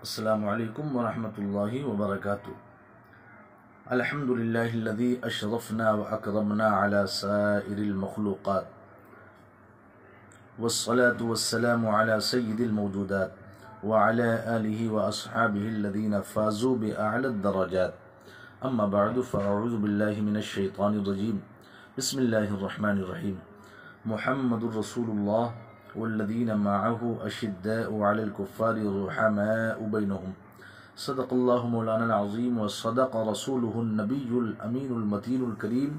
السلام علیکم ورحمۃ اللہ وبرکاتہ۔ الحمد للہ الذی اشرفنا واکرمنا علی سائر المخلوقات والصلاة والسلام علی سید الموجودات وعلی آلہ واصحابہ الذین فازوا بأعلی الدرجات، اما بعد فاعوذ باللہ من الشیطان الرجیم، بسم اللہ الرحمن الرحیم۔ محمد رسول اللہ والذین معه اشداء علی الکفار رحماء بینہم، صدق اللہ مولانا العظیم وصدق رسولہ النبی الامین المتین الکریم،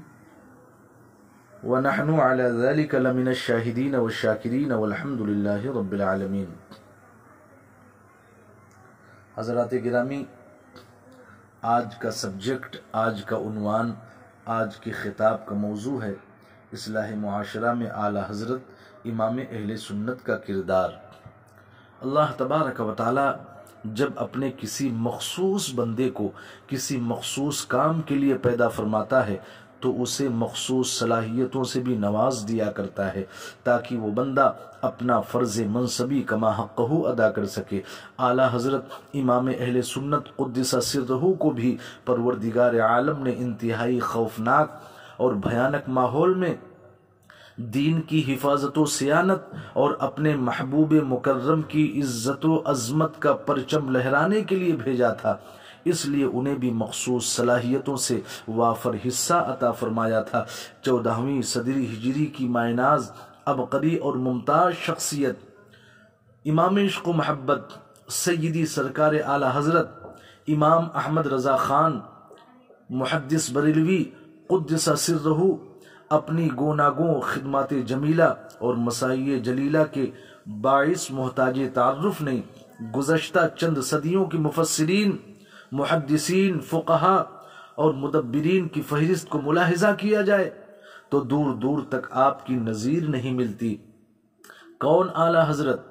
ونحن علی ذلک لمن الشاہدین والشاکرین والحمد للہ رب العالمین۔ حضرات گرامی، آج کا سبجیکٹ، آج کا عنوان، آج کے خطاب کا موضوع ہے اصلاح معاشرہ میں اعلیٰ حضرت امام اہل سنت کا کردار۔ اللہ تبارک و تعالی جب اپنے کسی مخصوص بندے کو کسی مخصوص کام کے لیے پیدا فرماتا ہے تو اسے مخصوص صلاحیتوں سے بھی نواز دیا کرتا ہے تاکہ وہ بندہ اپنا فرض منصبی کما حقہ ادا کر سکے۔ اعلیٰ حضرت امام اہل سنت قدس سرہ کو بھی پروردگار عالم نے انتہائی خوفناک اور بھیانک ماحول میں دین کی حفاظت و سیانت اور اپنے محبوب مکرم کی عزت و عظمت کا پرچم لہرانے کے لیے بھیجا تھا، اس لیے انہیں بھی مخصوص صلاحیتوں سے وافر حصہ عطا فرمایا تھا۔ 14ویں صدی ہجری کی مائناز عبقری اور ممتاز شخصیت امام عشق و محبت سیدی سرکار اعلیٰ حضرت امام احمد رضا خان محدث بریلوی قدس سرہ اپنی گوناگوں خدمات جمیلہ اور مسائی جلیلہ کے باعث محتاج تعارف نہیں۔ گزشتہ چند صدیوں کے مفسرین، محدثین، فقہا اور مدبرین کی فہرست کو ملاحظہ کیا جائے تو دور دور تک آپ کی نظیر نہیں ملتی۔ کون اعلیٰ حضرت؟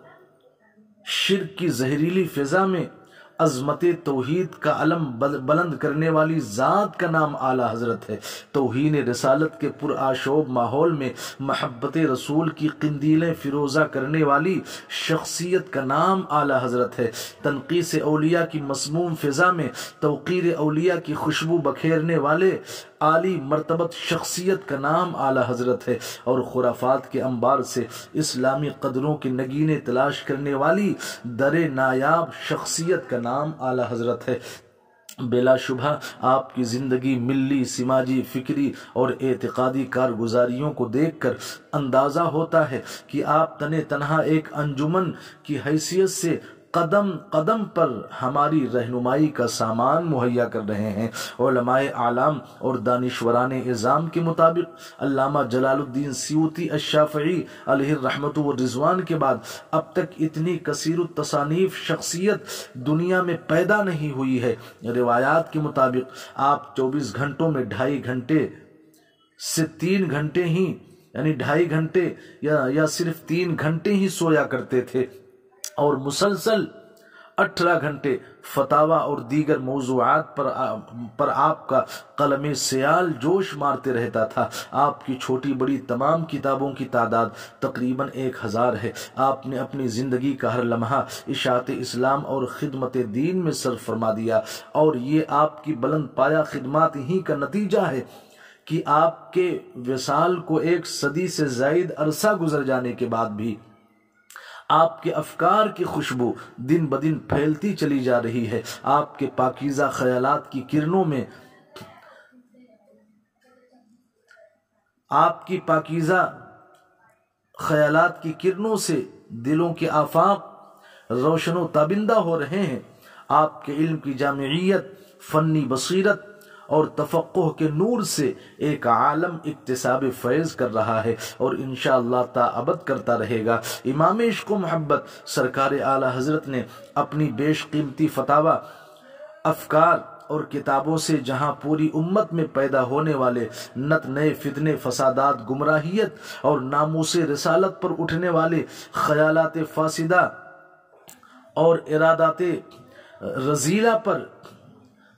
شرک کی زہریلی فضا میں عظمت توحید کا علم بلند کرنے والی ذات کا نام اعلیٰ حضرت ہے۔ توہین رسالت کے پرآشوب ماحول میں محبت رسول کی قندیلیں فروزہ کرنے والی شخصیت کا نام اعلیٰ حضرت ہے۔ تنقیص اولیاء کی مسموم فضا میں توقیر اولیاء کی خوشبو بکھیرنے والے عالی مرتبت شخصیت کا نام اعلیٰ حضرت ہے، اور خرافات کے انبار سے اسلامی قدروں کے نگینے تلاش کرنے والی در نایاب شخصیت کا نام اعلیٰ حضرت ہے۔ بلا شبہ آپ کی زندگی ملی، سماجی، فکری اور اعتقادی کارگزاریوں کو دیکھ کر اندازہ ہوتا ہے کہ آپ تنے تنہا ایک انجمن کی حیثیت سے قدم قدم پر ہماری رہنمائی کا سامان مہیا کر رہے ہیں۔ علماء اعلام اور دانشوران عظام کے مطابق علامہ جلال الدین سیوطی الشافعی علیہ الرحمۃ والرضوان کے بعد اب تک اتنی کثیر التصانیف شخصیت دنیا میں پیدا نہیں ہوئی ہے۔ روایات کے مطابق آپ 24 گھنٹوں میں 2.5 گھنٹے سے 3 گھنٹے ہی، یعنی 2.5 گھنٹے یا صرف 3 گھنٹے ہی سویا کرتے تھے، اور مسلسل 18 گھنٹے فتاوی اور دیگر موضوعات پر آپ کا قلم سیال جوش مارتے رہتا تھا۔ آپ کی چھوٹی بڑی تمام کتابوں کی تعداد تقریباً 1000 ہے۔ آپ نے اپنی زندگی کا ہر لمحہ اشاعت اسلام اور خدمت دین میں صرف فرما دیا، اور یہ آپ کی بلند پایہ خدمات ہی کا نتیجہ ہے کہ آپ کے وصال کو 1 صدی سے زائد عرصہ گزر جانے کے بعد بھی آپ کے افکار کی خوشبو دن بدن پھیلتی چلی جا رہی ہے۔ آپ کے پاکیزہ خیالات کی کرنوں میں آپ کی پاکیزہ خیالات کی کرنوں سے دلوں کے آفاق روشن و تابندہ ہو رہے ہیں۔ آپ کے علم کی جامعیت، فنی بصیرت اور تفقہ کے نور سے ایک عالم اکتساب فیض کر رہا ہے، اور انشاءاللہ تا ابد کرتا رہے گا۔ امام عشق و محبت سرکار اعلیٰ حضرت نے اپنی بیش قیمتی فتاوی، افکار اور کتابوں سے جہاں پوری امت میں پیدا ہونے والے نت نئے فتنے، فسادات، گمراہیت اور ناموس رسالت پر اٹھنے والے خیالات فاسدہ اور ارادات رذیلہ پر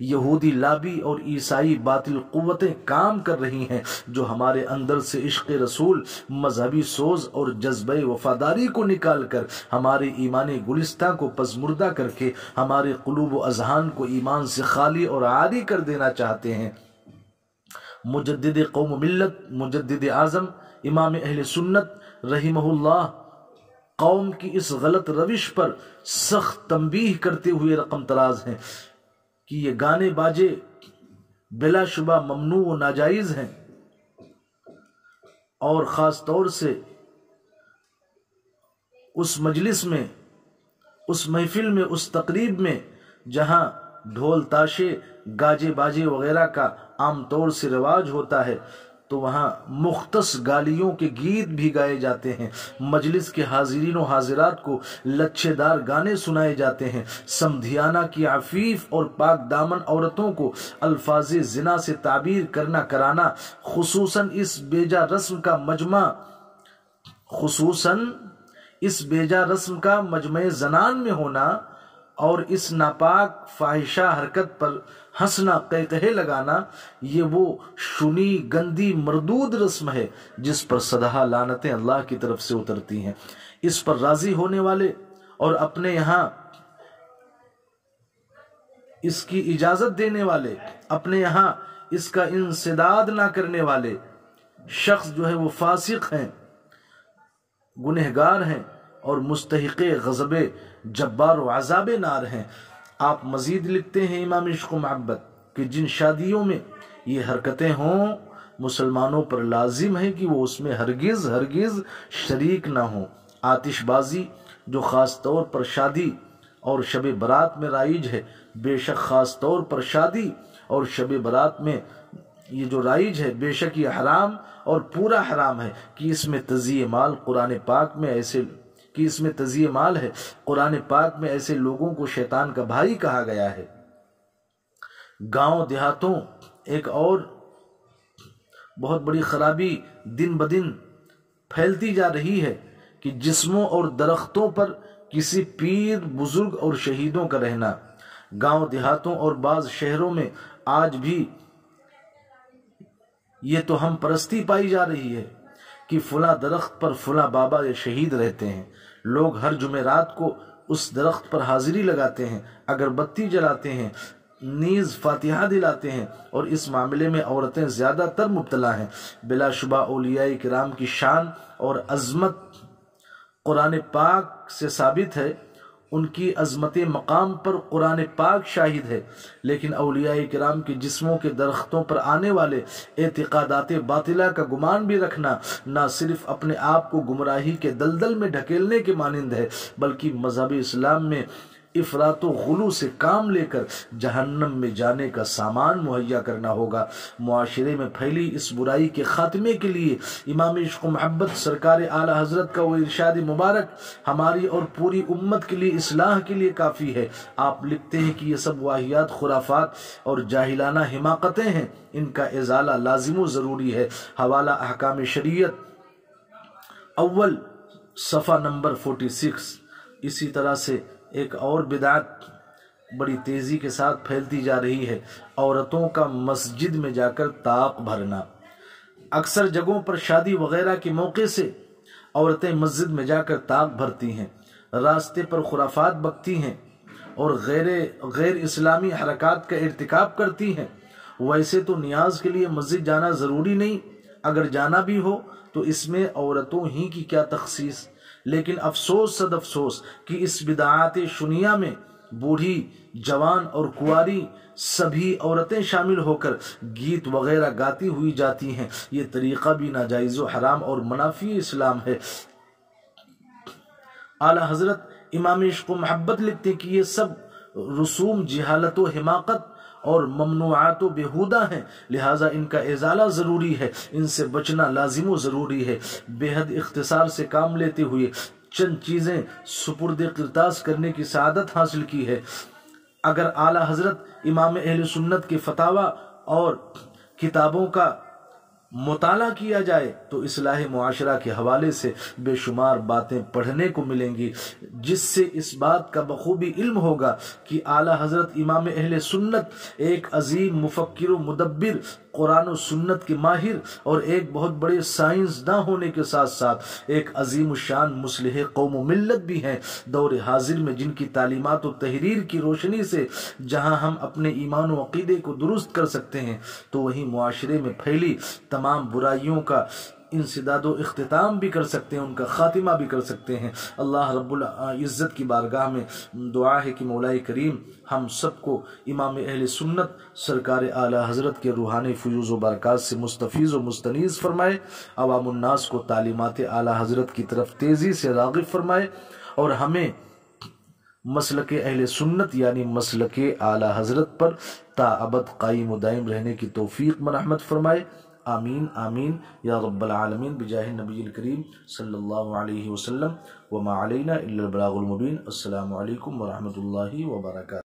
یہودی لابی اور عیسائی باطل قوتیں کام کر رہی ہیں جو ہمارے اندر سے عشق رسول، مذہبی سوز اور جذبہ وفاداری کو نکال کر ہمارے ایمان گلستہ کو پسمردہ کر کے ہمارے قلوب و اذہان کو ایمان سے خالی اور عاری کر دینا چاہتے ہیں۔ مجدد قوم و ملت، مجدد اعظم امام اہل سنت رحمہ اللہ قوم کی اس غلط روش پر سخت تنبیہ کرتے ہوئے رقم تراز ہیں کہ یہ گانے باجے بلا شبہ ممنوع و ناجائز ہیں، اور خاص طور سے اس مجلس میں، اس محفل میں، اس تقریب میں جہاں ڈھول تاشے گاجے باجے وغیرہ کا عام طور سے رواج ہوتا ہے تو وہاں مختص گالیوں کے گیت بھی گائے جاتے ہیں، مجلس کے حاضرین و حاضرات کو لچھے دار گانے سنائے جاتے ہیں، سمدھیانہ کی عفیف اور پاک دامن عورتوں کو الفاظ زنا سے تعبیر کرنا کرانا، خصوصاً اس بیجا رسم کا مجمع زنان میں ہونا اور اس ناپاک فاحشہ حرکت پر ہنسنا، قہقہے لگانا، یہ وہ شنی گندی مردود رسم ہے جس پر صدہا لعنتیں اللہ کی طرف سے اترتی ہیں۔ اس پر راضی ہونے والے اور اپنے یہاں اس کی اجازت دینے والے، اپنے یہاں اس کا انسداد نہ کرنے والے شخص جو ہے وہ فاسق ہیں، گنہگار ہیں اور مستحق غضب جبار و عذاب نار ہیں۔ آپ مزید لکھتے ہیں امام عشق و محبت کہ جن شادیوں میں یہ حرکتیں ہوں مسلمانوں پر لازم ہے کہ وہ اس میں ہرگز شریک نہ ہوں۔ آتش بازی جو خاص طور پر شادی اور شب برات میں رائج ہے، بے شک خاص طور پر شادی اور شب برات میں یہ جو رائج ہے بے شک یہ حرام اور پورا حرام ہے کہ اس میں تزیہ مال ہے۔ قرآن پاک میں ایسے لوگوں کو شیطان کا بھائی کہا گیا ہے۔ گاؤں دیہاتوں ایک اور بہت بڑی خرابی دن بدن پھیلتی جا رہی ہے کہ جسموں اور درختوں پر کسی پیر بزرگ اور شہیدوں کا رہنا۔ گاؤں دیہاتوں اور بعض شہروں میں آج بھی یہ تو ہم پرستی پائی جا رہی ہے کہ فلاں درخت پر فلاں بابا یا شہید رہتے ہیں۔ لوگ ہر جمعرات کو اس درخت پر حاضری لگاتے ہیں، اگربتی جلاتے ہیں، نیز فاتحہ دلاتے ہیں، اور اس معاملے میں عورتیں زیادہ تر مبتلا ہیں۔ بلا شبہ اولیاء کرام کی شان اور عظمت قرآن پاک سے ثابت ہے، ان کی عظمت مقام پر قرآن پاک شاہد ہے، لیکن اولیاء کرام کے جسموں کے درختوں پر آنے والے اعتقادات باطلہ کا گمان بھی رکھنا نہ صرف اپنے آپ کو گمراہی کے دلدل میں ڈھکیلنے کے مانند ہے بلکہ مذہب اسلام میں افراط و غلو سے کام لے کر جہنم میں جانے کا سامان مہیا کرنا ہوگا۔ معاشرے میں پھیلی اس برائی کے خاتمے کے لیے امام عشق و محبت سرکار اعلی حضرت کا وہ ارشاد مبارک ہماری اور پوری امت کے لیے اصلاح کے لیے کافی ہے۔ آپ لکھتے ہیں کہ یہ سب واہیات، خرافات اور جاہلانہ حماقتیں ہیں، ان کا ازالہ لازم و ضروری ہے۔ حوالہ احکام شریعت اول صفحہ نمبر 46۔ اسی طرح سے ایک اور بدعت بڑی تیزی کے ساتھ پھیلتی جا رہی ہے، عورتوں کا مسجد میں جا کر طاق بھرنا۔ اکثر جگہوں پر شادی وغیرہ کے موقع سے عورتیں مسجد میں جا کر طاق بھرتی ہیں، راستے پر خرافات بکتی ہیں اور غیر اسلامی حرکات کا ارتکاب کرتی ہیں۔ ویسے تو نیاز کے لیے مسجد جانا ضروری نہیں، اگر جانا بھی ہو تو اس میں عورتوں ہی کی کیا تخصیص، لیکن افسوس صد افسوس کہ اس بدعات شنیہ میں بوڑھی، جوان اور کنواری سبھی عورتیں شامل ہو کر گیت وغیرہ گاتی ہوئی جاتی ہیں۔ یہ طریقہ بھی ناجائز و حرام اور منافی اسلام ہے۔ اعلی حضرت امام عشق و محبت لکھتے ہیں کہ یہ سب رسوم جہالت و حماقت اور ممنوعات و بیہودہ ہیں، لہٰذا ان کا ازالہ ضروری ہے، ان سے بچنا لازم و ضروری ہے۔ بے حد اختصار سے کام لیتے ہوئے چند چیزیں سپرد قرطاس کرنے کی سعادت حاصل کی ہے۔ اگر اعلی حضرت امام اہل سنت کے فتاوی اور کتابوں کا مطالعہ کیا جائے تو اصلاح معاشرہ کے حوالے سے بے شمار باتیں پڑھنے کو ملیں گی جس سے اس بات کا بخوبی علم ہوگا کہ اعلیٰ حضرت امام اہل سنت ایک عظیم مفکر و مدبر، قرآن و سنت کے ماہر اور ایک بہت بڑے سائنسداں ہونے کے ساتھ ساتھ ایک عظیم الشان مصلح قوم و ملت بھی ہیں، دور حاضر میں جن کی تعلیمات و تحریر کی روشنی سے جہاں ہم اپنے ایمان و عقیدے کو درست کر سکتے ہیں تو وہیں معاشرے میں پھیلی تمام برائیوں کا انسداد و اختتام بھی کر سکتے ہیں، ان کا خاتمہ بھی کر سکتے ہیں۔ اللہ رب العزت کی بارگاہ میں دعا ہے کہ مولا کریم ہم سب کو امام اہل سنت سرکار اعلیٰ حضرت کے روحانی فیوز و برکات سے مستفیض و مستنیز فرمائے، عوام الناس کو تعلیمات اعلیٰ حضرت کی طرف تیزی سے راغب فرمائے، اور ہمیں مسلک اہل سنت یعنی مسلک اعلیٰ حضرت پر تا ابد قائم و دائم رہنے کی توفیق مرحمت فرمائے۔ آمین آمین یا رب العالمین بجاہ النبی الکریم صلی اللہ علیہ وسلم وما علینا الا البلاغ المبین۔ السلام علیکم ورحمۃ اللہ وبرکاتہ۔